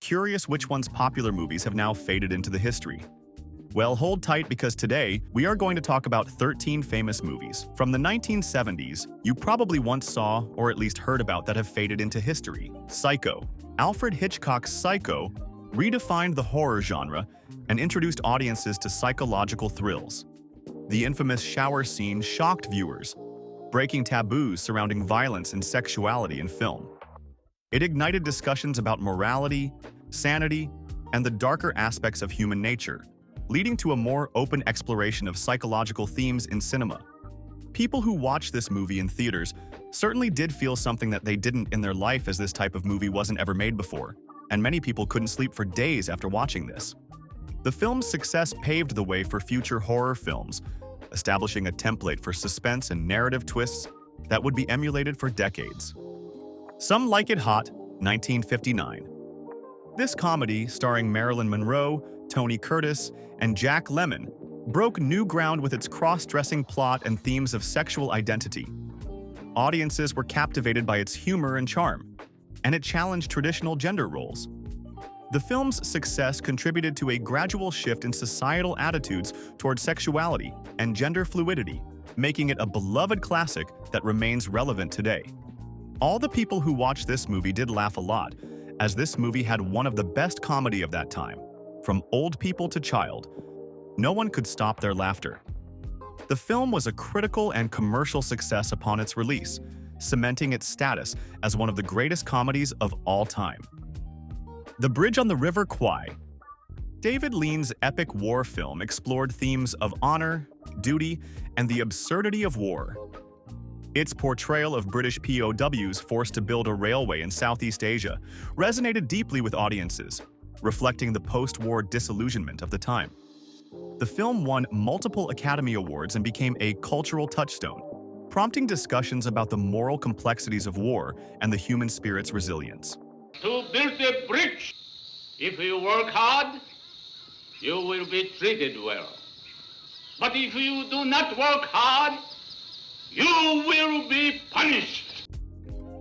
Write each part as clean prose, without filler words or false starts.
Curious which one's popular movies have now faded into the history? Well, hold tight because today we are going to talk about 13 famous movies from the 1970s you probably once saw or at least heard about that have faded into history. Psycho. Alfred Hitchcock's Psycho redefined the horror genre and introduced audiences to psychological thrills. The infamous shower scene shocked viewers, breaking taboos surrounding violence and sexuality in film. It ignited discussions about morality, sanity, and the darker aspects of human nature, leading to a more open exploration of psychological themes in cinema. People who watched this movie in theaters certainly did feel something that they didn't in their life, as this type of movie wasn't ever made before, and many people couldn't sleep for days after watching this. The film's success paved the way for future horror films, establishing a template for suspense and narrative twists that would be emulated for decades. Some Like It Hot, 1959. This comedy, starring Marilyn Monroe, Tony Curtis, and Jack Lemmon, broke new ground with its cross-dressing plot and themes of sexual identity. Audiences were captivated by its humor and charm, and it challenged traditional gender roles. The film's success contributed to a gradual shift in societal attitudes toward sexuality and gender fluidity, making it a beloved classic that remains relevant today. All the people who watched this movie did laugh a lot, as this movie had one of the best comedy of that time. From old people to child, no one could stop their laughter. The film was a critical and commercial success upon its release, cementing its status as one of the greatest comedies of all time. The Bridge on the River Kwai. David Lean's epic war film explored themes of honor, duty, and the absurdity of war. Its portrayal of British POWs forced to build a railway in Southeast Asia resonated deeply with audiences, reflecting the post-war disillusionment of the time. The film won multiple Academy Awards and became a cultural touchstone, prompting discussions about the moral complexities of war and the human spirit's resilience. To build a bridge, if you work hard, you will be treated well. But if you do not work hard, you will be punished.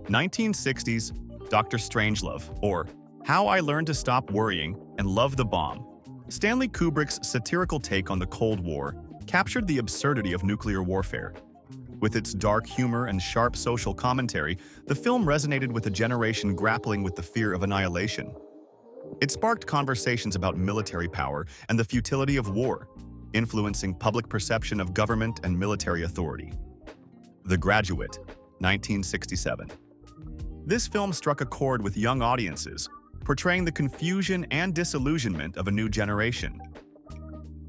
1960s Dr. Strangelove, or How I Learned to Stop Worrying and Love the Bomb. Stanley Kubrick's satirical take on the Cold War captured the absurdity of nuclear warfare. With its dark humor and sharp social commentary, the film resonated with a generation grappling with the fear of annihilation. It sparked conversations about military power and the futility of war, influencing public perception of government and military authority. The Graduate, 1967. This film struck a chord with young audiences, portraying the confusion and disillusionment of a new generation.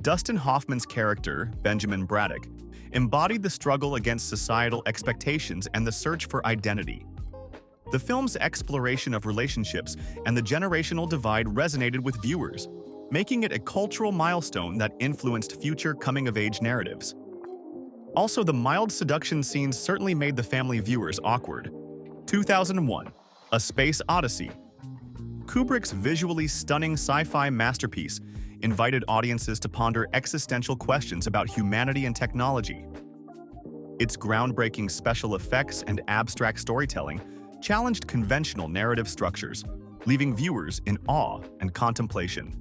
Dustin Hoffman's character, Benjamin Braddock, embodied the struggle against societal expectations and the search for identity. The film's exploration of relationships and the generational divide resonated with viewers, making it a cultural milestone that influenced future coming-of-age narratives. Also, the mild seduction scenes certainly made the family viewers awkward. 2001, A Space Odyssey. Kubrick's visually stunning sci-fi masterpiece invited audiences to ponder existential questions about humanity and technology. Its groundbreaking special effects and abstract storytelling challenged conventional narrative structures, leaving viewers in awe and contemplation.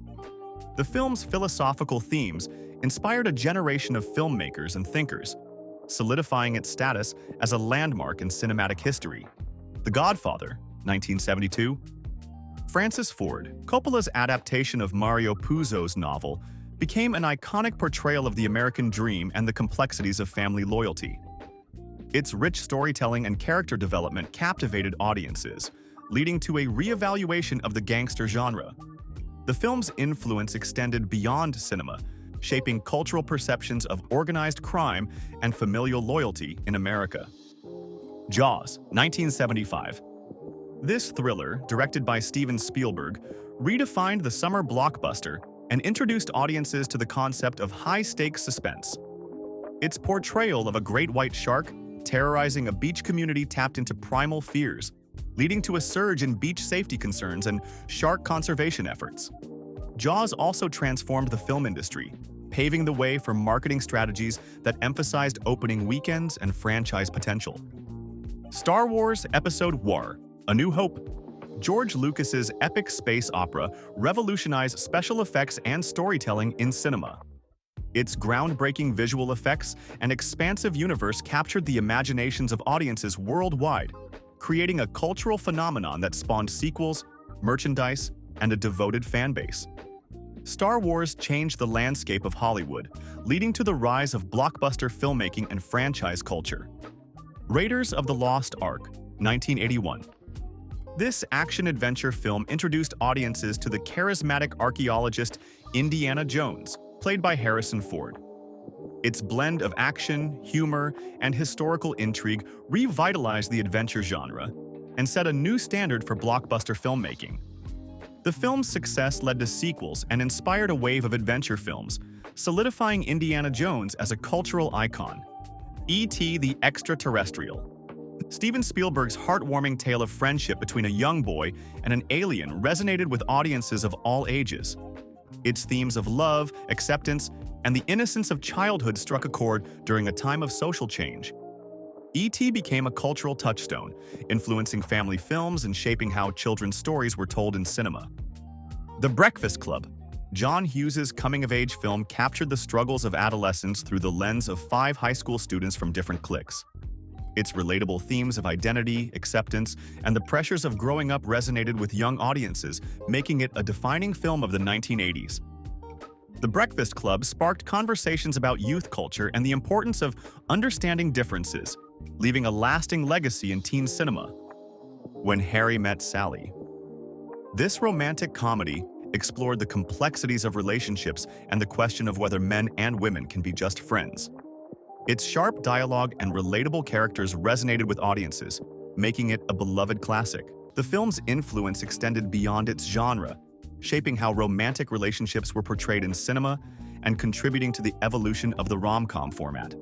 The film's philosophical themes inspired a generation of filmmakers and thinkers, solidifying its status as a landmark in cinematic history. The Godfather, 1972. Francis Ford Coppola's adaptation of Mario Puzo's novel became an iconic portrayal of the American dream and the complexities of family loyalty. Its rich storytelling and character development captivated audiences, leading to a re-evaluation of the gangster genre. The film's influence extended beyond cinema, shaping cultural perceptions of organized crime and familial loyalty in America. Jaws, 1975. This thriller, directed by Steven Spielberg, redefined the summer blockbuster and introduced audiences to the concept of high-stakes suspense. Its portrayal of a great white shark terrorizing a beach community tapped into primal fears, leading to a surge in beach safety concerns and shark conservation efforts. Jaws also transformed the film industry, paving the way for marketing strategies that emphasized opening weekends and franchise potential. Star Wars Episode War: A New Hope. George Lucas's epic space opera revolutionized special effects and storytelling in cinema. Its groundbreaking visual effects and expansive universe captured the imaginations of audiences worldwide, creating a cultural phenomenon that spawned sequels, merchandise, and a devoted fan base. Star Wars changed the landscape of Hollywood, leading to the rise of blockbuster filmmaking and franchise culture. Raiders of the Lost Ark, 1981. This action-adventure film introduced audiences to the charismatic archaeologist Indiana Jones, played by Harrison Ford. Its blend of action, humor, and historical intrigue revitalized the adventure genre and set a new standard for blockbuster filmmaking. The film's success led to sequels and inspired a wave of adventure films, solidifying Indiana Jones as a cultural icon. E.T. the Extraterrestrial. Steven Spielberg's heartwarming tale of friendship between a young boy and an alien resonated with audiences of all ages. Its themes of love, acceptance, and the innocence of childhood struck a chord during a time of social change. E.T. became a cultural touchstone, influencing family films and shaping how children's stories were told in cinema. The Breakfast Club. John Hughes's coming-of-age film captured the struggles of adolescence through the lens of 5 high school students from different cliques. Its relatable themes of identity, acceptance, and the pressures of growing up resonated with young audiences, making it a defining film of the 1980s. The Breakfast Club sparked conversations about youth culture and the importance of understanding differences, leaving a lasting legacy in teen cinema. When Harry Met Sally. This romantic comedy explored the complexities of relationships and the question of whether men and women can be just friends. Its sharp dialogue and relatable characters resonated with audiences, making it a beloved classic. The film's influence extended beyond its genre, shaping how romantic relationships were portrayed in cinema and contributing to the evolution of the rom-com format.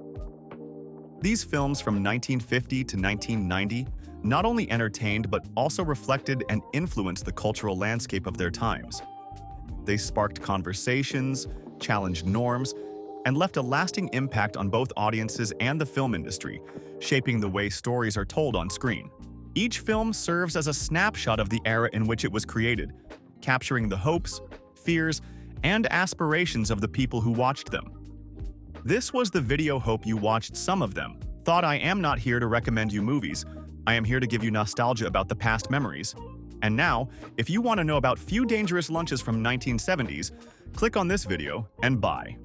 These films from 1950 to 1990 not only entertained but also reflected and influenced the cultural landscape of their times. They sparked conversations, challenged norms, and left a lasting impact on both audiences and the film industry, shaping the way stories are told on screen. Each film serves as a snapshot of the era in which it was created, capturing the hopes, fears, and aspirations of the people who watched them. This was the video. Hope you watched some of them. Thought I am not here to recommend you movies. I am here to give you nostalgia about the past memories. And now, if you want to know about few dangerous lunches from 1970s, click on this video and buy.